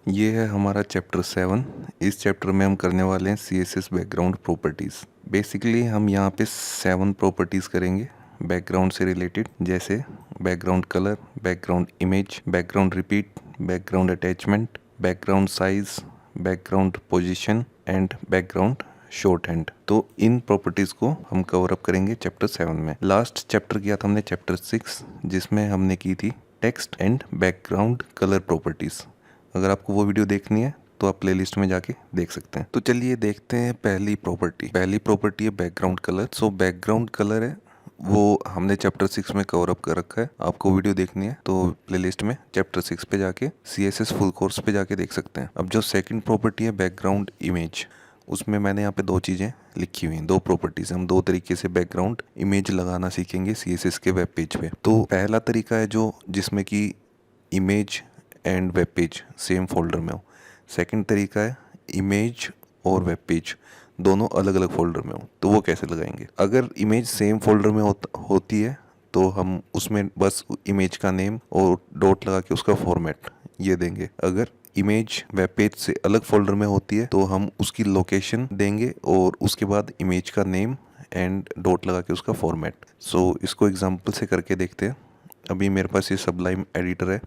ये है हमारा चैप्टर 7। इस चैप्टर में हम करने वाले हैं CSS बैकग्राउंड प्रॉपर्टीज़। बेसिकली हम यहाँ पे 7 प्रॉपर्टीज़ करेंगे बैकग्राउंड से रिलेटेड, जैसे background colour, background image, background repeat, background attachment, background size, background position and background short hand. तो इन प्रॉपर्टीज़ को हम कवर अप करेंगे चैप्टर 7 में। लास्ट चैप्टर किया था हमने चैप्टर 6, जिसमें हमने की थी text and background colour properties. अगर आपको वो वीडियो देखनी है तो आप प्लेलिस्ट में जाके देख सकते हैं। तो चलिए देखते हैं पहली प्रॉपर्टी है background colour. So background colour है वो हमने चैप्टर 6 में कवर अप कर रखा है। आपको वीडियो देखनी है तो प्लेलिस्ट में चैप्टर 6 पे जाके CSS फुल कोर्स पे जाके देख सकते हैं। अब जो सेकंड प्रॉपर्टी है बैकग्राउंड इमेज, उसमें मैंने यहाँ पे दो चीज़ें लिखी हुई हैं, दो प्रॉपर्टीज। हम दो तरीके से बैकग्राउंड इमेज लगाना सीखेंगे CSS के वेब पेज पे। तो पहला तरीका है जो जिसमें कि image and web page same folder में हो। सेकंड तरीका है इमेज और वेब पेज दोनों अलग अलग फोल्डर में हो। तो वो कैसे लगाएंगे? अगर इमेज सेम फोल्डर में होती है तो हम उसमें बस इमेज का नेम और डॉट लगा के उसका फॉर्मेट ये देंगे। अगर इमेज वेब पेज से अलग फोल्डर में होती है तो हम उसकी लोकेशन देंगे और उसके बाद इमेज का नेम एंड डॉट लगा के उसका फॉर्मेट। सो इसको एग्जांपल से करके देखते हैं। अभी मेरे पास ये सबलाइम एडिटर है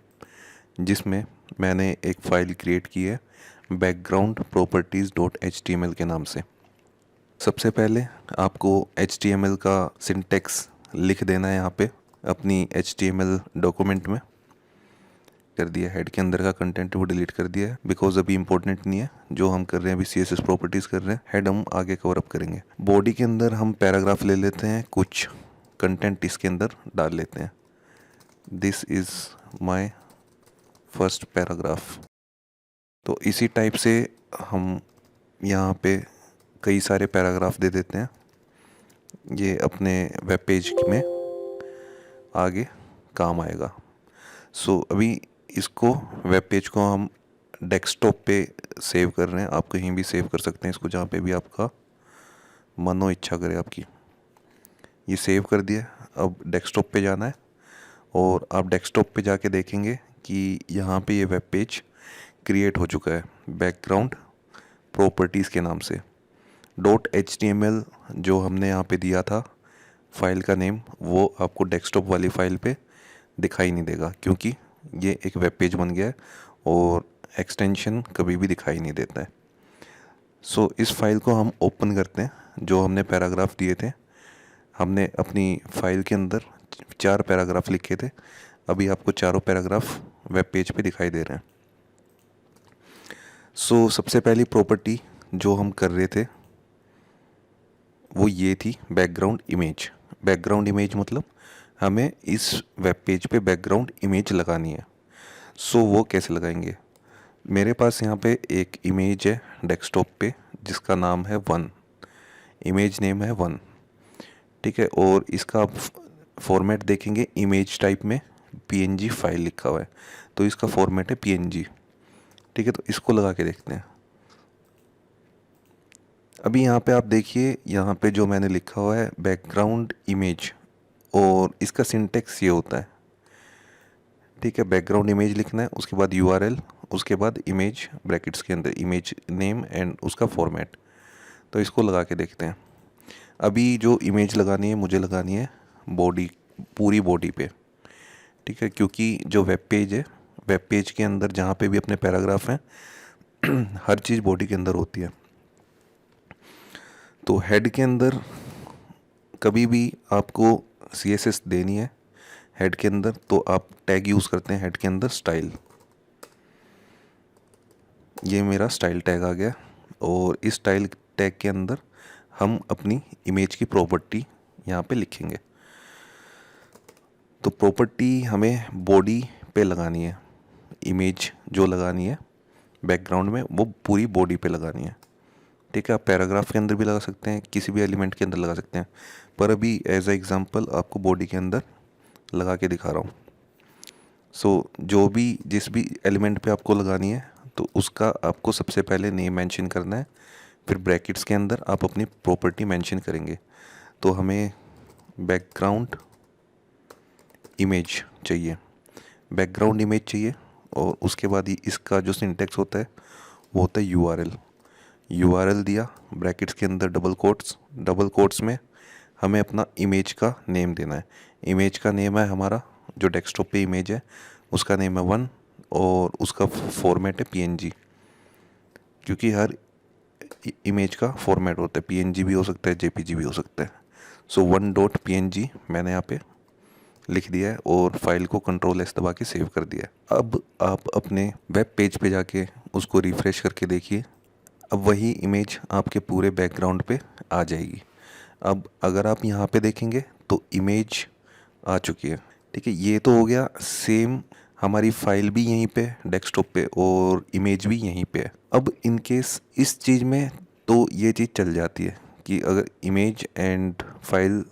जिसमें मैंने एक फ़ाइल क्रिएट की है बैकग्राउंड प्रॉपर्टीज़ .html के नाम से। सबसे पहले आपको HTML का सिंटेक्स लिख देना है यहाँ पे अपनी HTML डॉक्यूमेंट में। कर दिया। हेड के अंदर का कंटेंट वो डिलीट कर दिया है बिकॉज अभी इंपॉर्टेंट नहीं है। जो हम कर रहे हैं अभी CSS प्रॉपर्टीज़ कर रहे हैं, हेड हम आगे कवर अप करेंगे। बॉडी के अंदर हम पैराग्राफ ले लेते हैं, कुछ कंटेंट इसके अंदर डाल लेते हैं। This is my first paragraph. तो इसी टाइप से हम यहाँ पे कई सारे पैराग्राफ दे देते हैं। ये अपने वेब पेज में आगे काम आएगा। सो अभी इसको वेब पेज को हम डेस्कटॉप पे सेव कर रहे हैं। आप कहीं भी सेव कर सकते हैं इसको, जहाँ पे भी आपका मनो इच्छा करे आपकी। ये सेव कर दिया। अब डेस्कटॉप पे जाना है और आप डेस्कटॉप पे जाके देखेंगे कि यहाँ पे ये वेब पेज क्रिएट हो चुका है बैकग्राउंड प्रॉपर्टीज़ के नाम से। .html जो हमने यहाँ पे दिया था फाइल का नेम, वो आपको डेस्कटॉप वाली फाइल पे दिखाई नहीं देगा क्योंकि ये एक वेब पेज बन गया है और एक्सटेंशन कभी भी दिखाई नहीं देता है। सो इस फाइल को हम ओपन करते हैं। जो हमने पैराग्राफ दिए थे, हमने अपनी फाइल के अंदर 4 पैराग्राफ लिखे थे। अभी आपको चारों पैराग्राफ वेब पेज पे दिखाई दे रहे हैं। सो सबसे पहली प्रॉपर्टी जो हम कर रहे थे वो ये थी बैकग्राउंड इमेज। बैकग्राउंड इमेज मतलब हमें इस वेब पेज पे बैकग्राउंड इमेज लगानी है। सो वो कैसे लगाएंगे? मेरे पास यहाँ पे एक इमेज है डेस्कटॉप पे जिसका नाम है 1। इमेज नेम है 1, ठीक है। और इसका आप फॉर्मेट देखेंगे इमेज टाइप में PNG फाइल लिखा हुआ है, तो इसका फॉर्मेट है PNG, ठीक है। तो इसको लगा के देखते हैं। अभी यहाँ पे आप देखिए, यहाँ पे जो मैंने लिखा हुआ है बैकग्राउंड इमेज, और इसका सिंटेक्स ये होता है, ठीक है। बैकग्राउंड इमेज लिखना है, उसके बाद URL, उसके बाद इमेज ब्रैकेट्स के अंदर इमेज नेम एंड उसका फॉर्मेट। तो इसको लगा के देखते हैं। अभी जो इमेज लगानी है मुझे लगानी है बॉडी, पूरी बॉडी पे, ठीक है। क्योंकि जो वेब पेज है, वेब पेज के अंदर जहाँ पे भी अपने पैराग्राफ हैं हर चीज़ बॉडी के अंदर होती है। तो हेड के अंदर कभी भी आपको CSS देनी है हेड के अंदर, तो आप टैग यूज़ करते हैं हेड के अंदर स्टाइल। ये मेरा स्टाइल टैग आ गया और इस स्टाइल टैग के अंदर हम अपनी इमेज की प्रॉपर्टी यहाँ पे लिखेंगे। तो प्रॉपर्टी हमें बॉडी पे लगानी है। इमेज जो लगानी है बैकग्राउंड में वो पूरी बॉडी पे लगानी है, ठीक है। आप पैराग्राफ के अंदर भी लगा सकते हैं, किसी भी एलिमेंट के अंदर लगा सकते हैं, पर अभी एज ए एग्जांपल आपको बॉडी के अंदर लगा के दिखा रहा हूँ। सो जो भी जिस भी एलिमेंट पे आपको लगानी है तो उसका आपको सबसे पहले नेम मेंशन करना है, फिर ब्रैकेट्स के अंदर आप अपनी प्रॉपर्टी मेंशन करेंगे। तो हमें बैकग्राउंड इमेज चाहिए, बैकग्राउंड इमेज चाहिए, और उसके बाद इसका जो सिंटेक्स होता है वो होता है यूआरएल दिया, ब्रैकेट्स के अंदर डबल कोट्स में हमें अपना इमेज का नेम देना है। इमेज का नेम है हमारा जो डेस्कटॉप पे इमेज है उसका नेम है 1 और उसका फॉर्मेट है पीएनजी, क्योंकि हर इमेज का फॉर्मेट होता है, पीएनजी भी हो सकता है, जेपीजी भी हो सकता है। सो 1.png मैंने यहाँ पे लिख दिया है और फाइल को Ctrl+S दबा के सेव कर दिया है। अब आप अपने वेब पेज पे जाके उसको रिफ़्रेश करके देखिए, अब वही इमेज आपके पूरे बैकग्राउंड पे आ जाएगी। अब अगर आप यहाँ पे देखेंगे तो इमेज आ चुकी है, ठीक है। ये तो हो गया सेम, हमारी फाइल भी यहीं पे डेस्कटॉप पे और इमेज भी यहीं पे है। अब इन केस इस चीज़ में तो ये चीज़ चल जाती है कि अगर image and file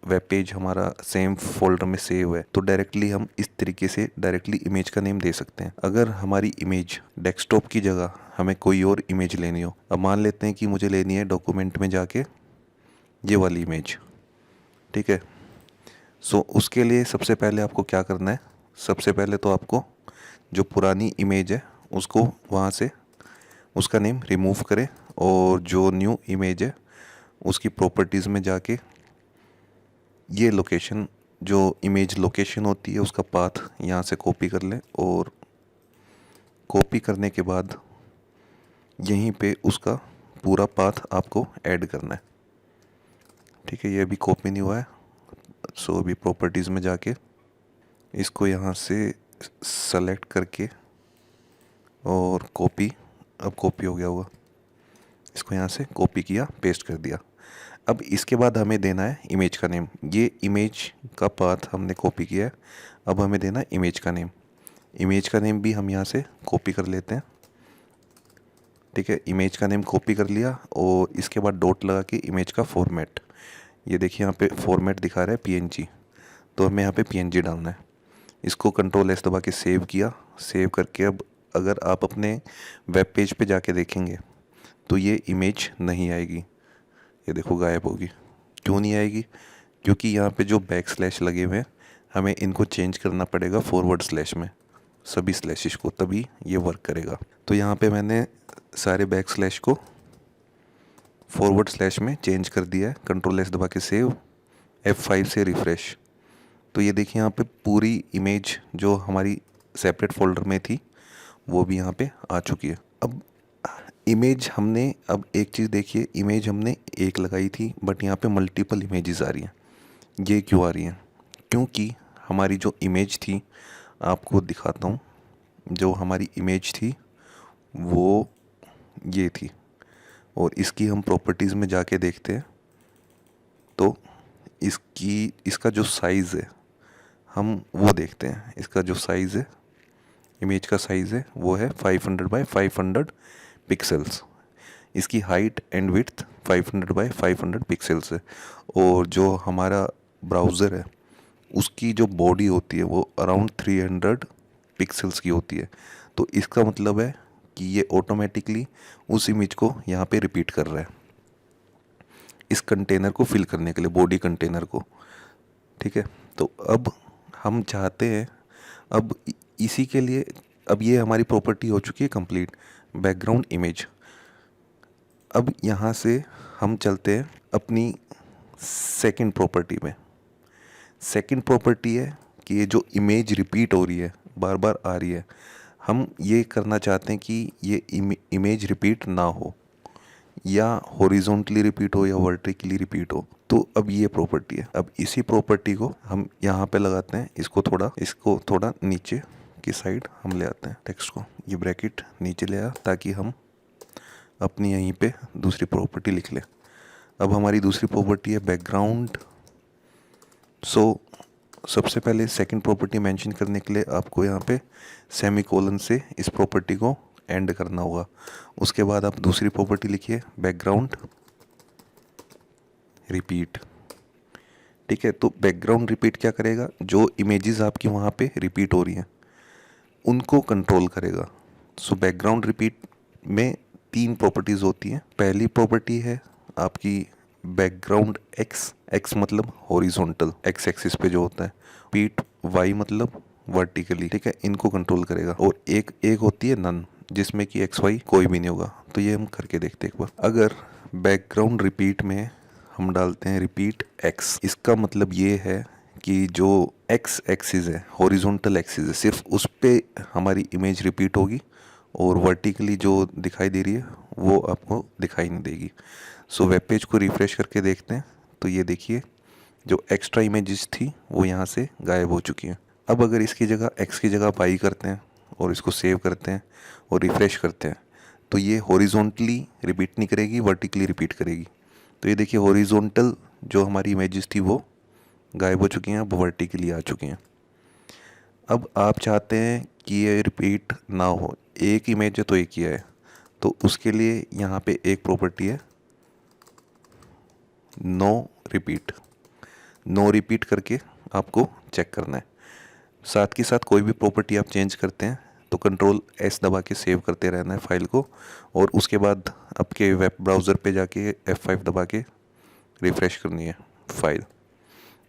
web page हमारा सेम फोल्डर में सेव है तो डायरेक्टली हम इस तरीके से डायरेक्टली इमेज का नेम दे सकते हैं। अगर हमारी इमेज डेस्कटॉप की जगह हमें कोई और इमेज लेनी हो, अब मान लेते हैं कि मुझे लेनी है डॉक्यूमेंट में जाके ये वाली इमेज, ठीक है। सो उसके लिए सबसे पहले आपको क्या करना है, सबसे पहले तो आपको जो पुरानी इमेज है उसको वहाँ से उसका नेम रिमूव करें और जो न्यू इमेज है उसकी प्रॉपर्टीज़ में जाके ये लोकेशन, जो इमेज लोकेशन होती है उसका पाथ यहाँ से कॉपी कर लें और कॉपी करने के बाद यहीं पे उसका पूरा पाथ आपको ऐड करना है, ठीक है। ये अभी कॉपी नहीं हुआ है, सो अभी प्रॉपर्टीज़ में जाके इसको यहाँ से सेलेक्ट करके और कॉपी, अब कॉपी हो गया होगा, इसको यहाँ से कॉपी किया, पेस्ट कर दिया। अब इसके बाद हमें देना है इमेज का नेम। ये इमेज का पाथ हमने कॉपी किया है, अब हमें देना है इमेज का नेम। इमेज का नेम भी हम यहाँ से कॉपी कर लेते हैं, ठीक है। इमेज का नेम कॉपी कर लिया और इसके बाद डॉट लगा के इमेज का फॉर्मेट, ये देखिए यहाँ पे फॉर्मेट दिखा रहा है पीएनजी, तो हमें यहाँ पे पीएनजी डालना है। इसको Ctrl+S दबा के सेव किया, सेव करके अब अगर आप अपने वेब पेज पे जाके देखेंगे तो ये इमेज नहीं आएगी, ये देखो गायब होगी। क्यों नहीं आएगी? क्योंकि यहाँ पे जो बैक स्लैश लगे हुए हैं हमें इनको चेंज करना पड़ेगा फॉरवर्ड स्लैश में, सभी स्लैशेस को, तभी ये वर्क करेगा। तो यहाँ पे मैंने सारे बैक स्लैश को फॉरवर्ड स्लैश में चेंज कर दिया है। Ctrl+S दबा के सेव, F5 से रिफ़्रेश, तो ये देखिए यहाँ पे पूरी इमेज जो हमारी सेपरेट फोल्डर में थी वो भी यहाँ पे आ चुकी है। अब इमेज हमने, अब एक चीज़ देखिए, इमेज हमने एक लगाई थी बट यहाँ पे मल्टीपल इमेजेस आ रही हैं। ये क्यों आ रही हैं? क्योंकि हमारी जो इमेज थी, आपको दिखाता हूँ, जो हमारी इमेज थी वो ये थी और इसकी हम प्रॉपर्टीज़ में जाके देखते हैं तो इसका जो साइज़ है हम वो देखते हैं। इसका जो साइज़ है, इमेज का साइज़ है वो है 500 बाय 500 पिक्सल्स। इसकी height and width 500 by 500 pixels है और जो हमारा ब्राउज़र है उसकी जो बॉडी होती है वो अराउंड 300 पिक्सल्स की होती है। तो इसका मतलब है कि ये ऑटोमेटिकली उस इमेज को यहाँ पे रिपीट कर रहा है, इस कंटेनर को फिल करने के लिए, बॉडी कंटेनर को, ठीक है। तो अब हम चाहते हैं, अब इसी के लिए, अब ये हमारी प्रॉपर्टी हो चुकी है कंप्लीट, बैकग्राउंड इमेज। अब यहाँ से हम चलते हैं अपनी सेकंड प्रॉपर्टी में। सेकंड प्रॉपर्टी है कि ये जो इमेज रिपीट हो रही है, बार बार आ रही है, हम ये करना चाहते हैं कि ये इमेज रिपीट ना हो, या हॉरिजॉन्टली रिपीट हो या वर्टिकली रिपीट हो। तो अब ये प्रॉपर्टी है, अब इसी प्रॉपर्टी को हम यहाँ पे लगाते हैं, इसको थोड़ा नीचे की साइड हम ले आते हैं टेक्स्ट को, ये ब्रैकेट नीचे ले आया ताकि हम अपनी यहीं पे दूसरी प्रॉपर्टी लिख लें। अब हमारी दूसरी प्रॉपर्टी है बैकग्राउंड। सो सबसे पहले सेकंड प्रॉपर्टी मेंशन करने के लिए आपको यहाँ पे सेमीकोलन से इस प्रॉपर्टी को एंड करना होगा। उसके बाद आप दूसरी प्रॉपर्टी लिखिए, बैकग्राउंड रिपीट, ठीक है। तो बैकग्राउंड रिपीट क्या करेगा, जो इमेजेस आपकी वहाँ पे रिपीट हो रही हैं उनको कंट्रोल करेगा। सो बैकग्राउंड रिपीट में 3 प्रॉपर्टीज़ होती हैं। पहली प्रॉपर्टी है आपकी बैकग्राउंड एक्स मतलब हॉरिजॉन्टल, एक्स एक्सिस पे जो होता है। रिपीट वाई मतलब वर्टिकली, ठीक है, इनको कंट्रोल करेगा। और एक एक होती है नन, जिसमें कि एक्स वाई कोई भी नहीं होगा। तो ये हम करके देखते हैं एक बार। अगर बैकग्राउंड रिपीट में हम डालते हैं रिपीट एक्स, इसका मतलब ये है कि जो एक्स एक्सिस है, हॉरिजॉन्टल एक्सिस है, सिर्फ उस पे हमारी इमेज रिपीट होगी और वर्टिकली जो दिखाई दे रही है वो आपको दिखाई नहीं देगी। सो वेब पेज को रिफ़्रेश करके देखते हैं तो ये देखिए जो एक्स्ट्रा इमेजेस थी वो यहाँ से गायब हो चुकी हैं। अब अगर इसकी जगह एक्स की जगह पाई करते हैं और इसको सेव करते हैं और रिफ़्रेश करते हैं तो ये हॉरिजॉन्टली रिपीट नहीं करेगी, वर्टिकली रिपीट करेगी। तो ये देखिए हॉरिजॉन्टल जो हमारी इमेजेस थी वो गायब हो चुकी हैं, अब वर्टिकली आ चुकी हैं। अब आप चाहते हैं कि ये रिपीट ना हो, एक इमेज है तो एक ही है, तो उसके लिए यहाँ पे एक प्रॉपर्टी है नो रिपीट। नो रिपीट करके आपको चेक करना है। साथ के साथ कोई भी प्रॉपर्टी आप चेंज करते हैं तो कंट्रोल एस दबा के सेव करते रहना है फाइल को, और उसके बाद आपके वेब ब्राउज़र पे जाके F5 दबा के रिफ़्रेश करनी है फाइल,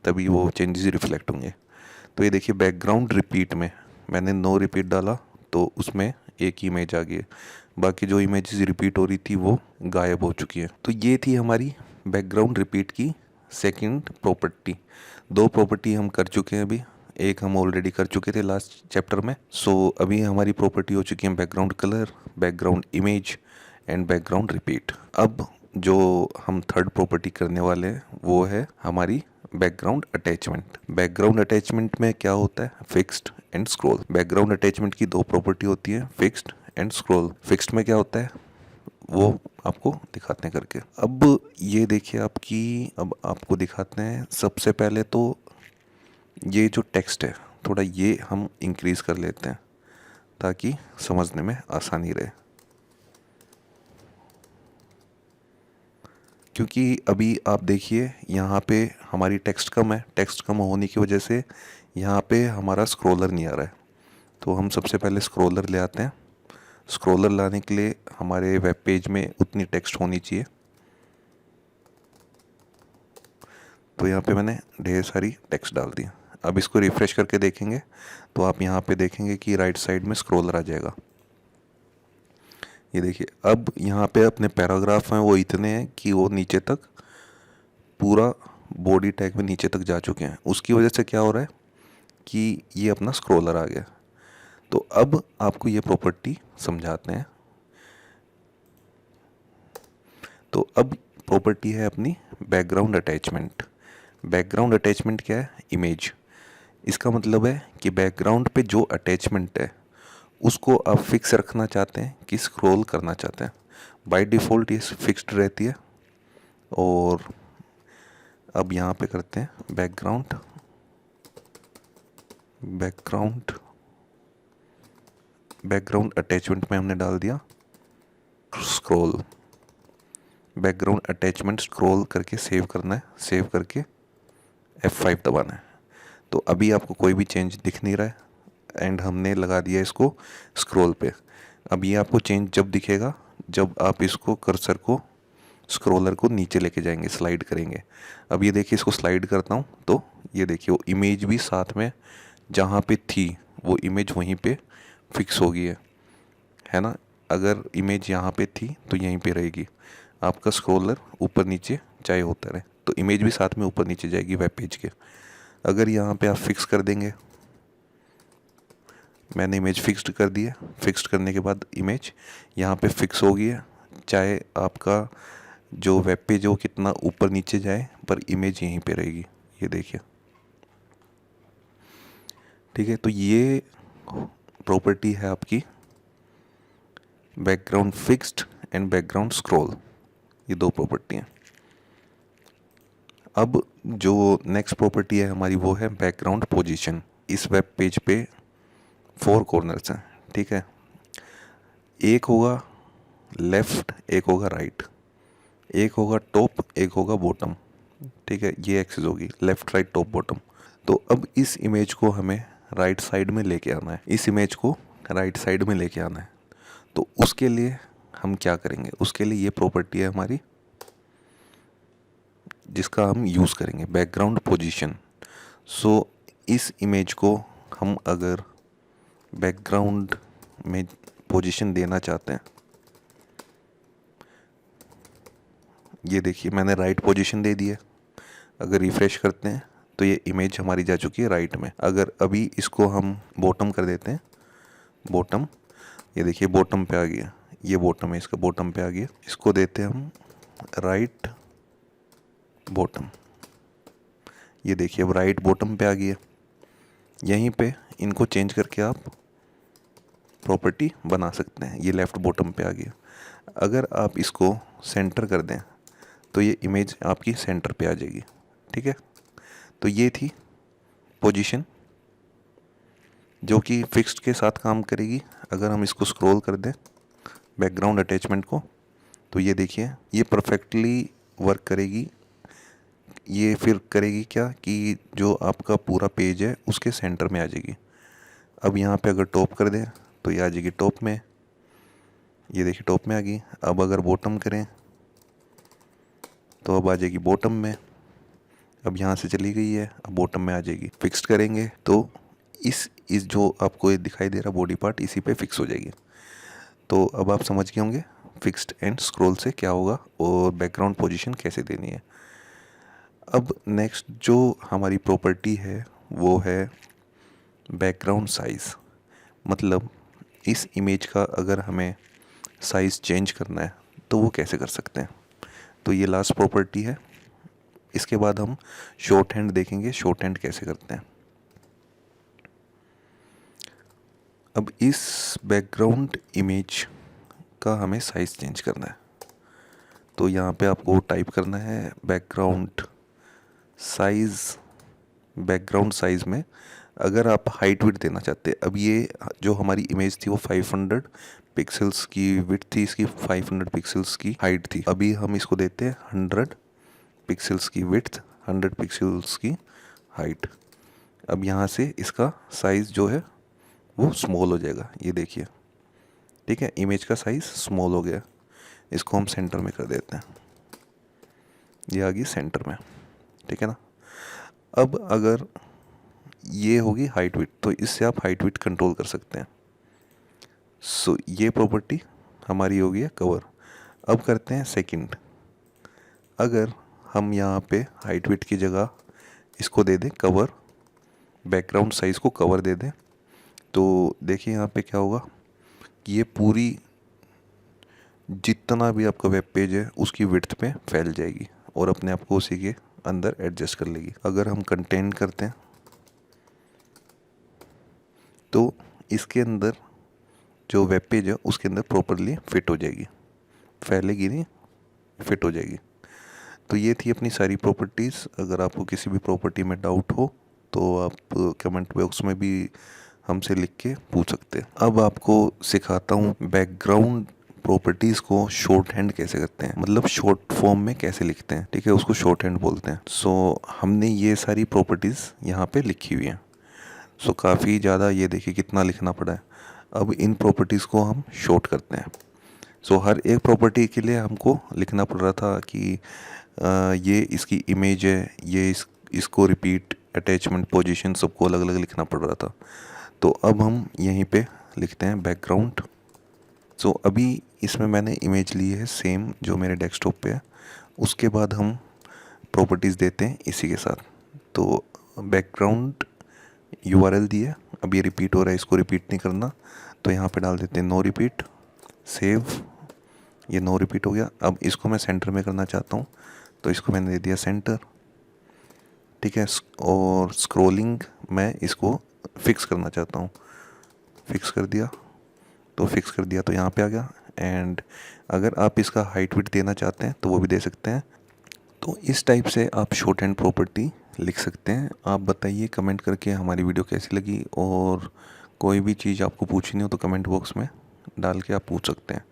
तभी वो चेंजेस रिफ्लेक्ट होंगे। तो ये देखिए बैकग्राउंड रिपीट में मैंने नो रिपीट डाला तो उसमें एक ही इमेज आ गई, बाकी जो इमेजेस रिपीट हो रही थी वो गायब हो चुकी है। तो ये थी हमारी बैकग्राउंड रिपीट की सेकंड प्रॉपर्टी। दो प्रॉपर्टी हम कर चुके हैं अभी, एक हम ऑलरेडी कर चुके थे लास्ट चैप्टर में। सो अभी हमारी प्रॉपर्टी हो चुकी है background colour, background image and background repeat. अब जो हम थर्ड प्रॉपर्टी करने वाले हैं वो है हमारी बैकग्राउंड अटैचमेंट। बैकग्राउंड अटैचमेंट में क्या होता है, fixed and scroll. Background attachment की दो प्रॉपर्टी होती है, फिक्स्ड एंड स्क्रॉल। फिक्स्ड में क्या होता है वो आपको दिखाते हैं करके। अब ये देखिए अब आपको दिखाते हैं। सबसे पहले तो ये जो टेक्स्ट है थोड़ा ये हम इंक्रीज कर लेते हैं ताकि समझने में आसानी रहे, क्योंकि अभी आप देखिए यहाँ पे हमारी टेक्स्ट कम है। टेक्स्ट कम होने की वजह से यहाँ पे हमारा स्क्रॉलर नहीं आ रहा है। तो हम सबसे पहले स्क्रॉलर ले आते हैं। स्क्रॉलर लाने के लिए हमारे वेब पेज में उतनी टेक्स्ट होनी चाहिए। तो यहाँ पे मैंने ढेर सारी टेक्स्ट डाल दी। अब इसको रिफ़्रेश करके देखेंगे तो आप यहाँ पे देखेंगे कि राइट साइड में स्क्रॉलर आ जाएगा। ये देखिए अब यहाँ पे अपने पैराग्राफ हैं वो इतने हैं कि वो नीचे तक पूरा बॉडी टैग में नीचे तक जा चुके हैं। उसकी वजह से क्या हो रहा है कि ये अपना स्क्रॉलर आ गया। तो अब आपको ये प्रॉपर्टी समझाते हैं। तो अब प्रॉपर्टी है अपनी बैकग्राउंड अटैचमेंट। बैकग्राउंड अटैचमेंट क्या है, इमेज। इसका मतलब है कि बैकग्राउंड पे जो अटैचमेंट है उसको आप फिक्स रखना चाहते हैं कि स्क्रॉल करना चाहते हैं। बाय डिफ़ॉल्ट ये फिक्स्ड रहती है। और अब यहाँ पे करते हैं बैकग्राउंड अटैचमेंट में हमने डाल दिया स्क्रॉल। बैकग्राउंड अटैचमेंट स्क्रॉल करके सेव करना है, सेव करके F5 दबाना है। तो अभी आपको कोई भी चेंज दिख नहीं रहा है एंड हमने लगा दिया इसको स्क्रॉल पे। अब ये आपको चेंज जब दिखेगा जब आप इसको कर्सर को स्क्रॉलर को नीचे लेके जाएंगे, स्लाइड करेंगे। अब ये देखिए इसको स्लाइड करता हूँ तो ये देखिए वो इमेज भी साथ में जहाँ पे थी वो इमेज वहीं पे फिक्स हो गई है ना। अगर इमेज यहाँ पे थी तो यहीं पे रहेगी। आपका स्क्रॉलर ऊपर नीचे चाहे होता रहे तो इमेज भी साथ में ऊपर नीचे जाएगी वेब पेज के। अगर यहाँ पे आप फिक्स कर देंगे, मैंने इमेज फिक्स्ड कर दी है, फिक्स्ड करने के बाद इमेज यहाँ पे फिक्स हो गई है। चाहे आपका जो वेब पेज हो कितना ऊपर नीचे जाए पर इमेज यहीं पे रहेगी। ये देखिए, ठीक है। तो ये प्रॉपर्टी है आपकी background fixed and background scroll, ये दो प्रॉपर्टी हैं। अब जो नेक्स्ट प्रॉपर्टी है हमारी वो है बैकग्राउंड पोजीशन। इस वेब पेज पे 4 कॉर्नर्स हैं, ठीक है। एक होगा लेफ़्ट, एक होगा राइट, एक होगा टॉप, एक होगा बॉटम, ठीक है। ये एक्सिस होगी लेफ़्ट राइट टॉप बॉटम। तो अब इस इमेज को हमें राइट साइड में लेके आना है, इस इमेज को राइट साइड में लेके आना है। तो उसके लिए हम क्या करेंगे, उसके लिए ये प्रॉपर्टी है हमारी जिसका हम यूज़ करेंगे, बैकग्राउंड पोजीशन। सो इस इमेज को हम अगर बैकग्राउंड में पोजीशन देना चाहते हैं, ये देखिए मैंने राइट पोजीशन दे दी है। अगर रिफ़्रेश करते हैं तो ये इमेज हमारी जा चुकी है राइट में। अगर अभी इसको हम बॉटम कर देते हैं, बॉटम, ये देखिए बॉटम पे आ गया, ये बॉटम है, इसका बॉटम पे आ गया। इसको देते हैं हम राइट बॉटम, ये देखिए अब राइट बॉटम पे आ गया। यहीं पे इनको चेंज करके आप प्रॉपर्टी बना सकते हैं। ये लेफ़्ट बॉटम पे आ गया। अगर आप इसको सेंटर कर दें तो ये इमेज आपकी सेंटर पे आ जाएगी। ठीक है, तो ये थी पोजीशन जो कि फिक्स्ड के साथ काम करेगी। अगर हम इसको स्क्रॉल कर दें बैकग्राउंड अटैचमेंट को, तो ये देखिए ये परफेक्टली वर्क करेगी। ये फिर करेगी क्या कि जो आपका पूरा पेज है उसके सेंटर में आ जाएगी। अब यहाँ पे अगर टॉप कर दें तो ये आ जाएगी टॉप में, ये देखिए टॉप में आ गई। अब अगर बॉटम करें तो अब आ जाएगी बॉटम में। अब यहाँ से चली गई है, अब बॉटम में आ जाएगी। फिक्स्ड करेंगे तो इस जो आपको ये दिखाई दे रहा बॉडी पार्ट, इसी पे फिक्स हो जाएगी। तो अब आप समझ गए होंगे फिक्स्ड एंड स्क्रॉल से क्या होगा और बैकग्राउंड पोजीशन कैसे देनी है। अब नेक्स्ट जो हमारी प्रॉपर्टी है वो है बैकग्राउंड साइज़। मतलब इस इमेज का अगर हमें साइज़ चेंज करना है तो वो कैसे कर सकते हैं। तो ये लास्ट प्रॉपर्टी है। इसके बाद हम शॉर्ट हैंड देखेंगे, शॉर्ट हैंड कैसे करते हैं। अब इस बैकग्राउंड इमेज का हमें साइज़ चेंज करना है। तो यहाँ पे आपको टाइप करना है बैकग्राउंड साइज़। बैकग्राउंड साइज़ में अगर आप हाइट विड्थ देना चाहते हैं, अब ये जो हमारी इमेज थी वो 500 पिक्सल्स की विड्थ थी, इसकी 500 पिक्सल्स की हाइट थी। अभी हम इसको देते हैं 100 पिक्सल्स की विड्थ, 100 पिक्सल्स की हाइट। अब यहाँ से इसका साइज़ जो है वो स्मॉल हो जाएगा, ये देखिए। ठीक है, इमेज का साइज़ स्मॉल हो गया। इसको हम सेंटर में कर देते हैं, ये आ गई सेंटर में। ठीक है ना। अब अगर ये होगी हाइट विड्थ, तो इससे आप हाइट विड्थ कंट्रोल कर सकते हैं। सो ये प्रॉपर्टी हमारी हो गई है कवर। अब करते हैं सेकंड। अगर हम यहाँ पे हाइट विड्थ की जगह इसको दे दें कवर, बैकग्राउंड साइज़ को कवर दे दें, तो देखिए यहाँ पे क्या होगा कि ये पूरी जितना भी आपका वेब पेज है उसकी विड्थ पे फैल जाएगी और अपने आप को उसी के अंदर एडजस्ट कर लेगी। अगर हम कंटेंट करते हैं तो इसके अंदर जो वेब पेज है उसके अंदर प्रॉपरली फिट हो जाएगी, फैलेगी नहीं, फिट हो जाएगी। तो ये थी अपनी सारी प्रॉपर्टीज़। अगर आपको किसी भी प्रॉपर्टी में डाउट हो तो आप कमेंट बॉक्स में भी हमसे लिख के पूछ सकते हैं। अब आपको सिखाता हूँ बैकग्राउंड प्रॉपर्टीज़ को शॉर्ट हैंड कैसे करते हैं, मतलब शॉर्ट फॉर्म में कैसे लिखते हैं। ठीक है, उसको शॉर्ट हैंड बोलते हैं। सो हमने ये सारी प्रॉपर्टीज़ यहाँ पे लिखी हुई हैं। सो काफ़ी ज़्यादा, ये देखिए कितना लिखना पड़ा है। अब इन प्रॉपर्टीज़ को हम शॉर्ट करते हैं। सो हर एक प्रॉपर्टी के लिए हमको लिखना पड़ रहा था कि ये इसकी इमेज है, ये इसको रिपीट, अटैचमेंट, पोजीशन, सबको अलग अलग लिखना पड़ रहा था। तो अब हम यहीं पे लिखते हैं बैकग्राउंड। सो अभी इसमें मैंने इमेज ली है सेम जो मेरे डेस्कटॉप पे है। उसके बाद हम प्रॉपर्टीज़ देते हैं इसी के साथ। तो बैकग्राउंड URL दी है, अब ये रिपीट हो रहा है, इसको रिपीट नहीं करना, तो यहाँ पे डाल देते हैं नो रिपीट। सेव, ये नो रिपीट हो गया। अब इसको मैं सेंटर में करना चाहता हूँ तो इसको मैंने दे दिया सेंटर। ठीक है, और स्क्रॉलिंग मैं इसको फिक्स करना चाहता हूँ, फिक्स कर दिया। तो फिक्स कर दिया तो यहाँ पे आ गया। एंड अगर आप इसका हाइट विड्थ देना चाहते हैं तो वो भी दे सकते हैं। तो इस टाइप से आप शॉर्ट हैंड प्रॉपर्टी लिख सकते हैं। आप बताइए कमेंट करके हमारी वीडियो कैसी लगी, और कोई भी चीज़ आपको पूछनी हो तो कमेंट बॉक्स में डाल के आप पूछ सकते हैं।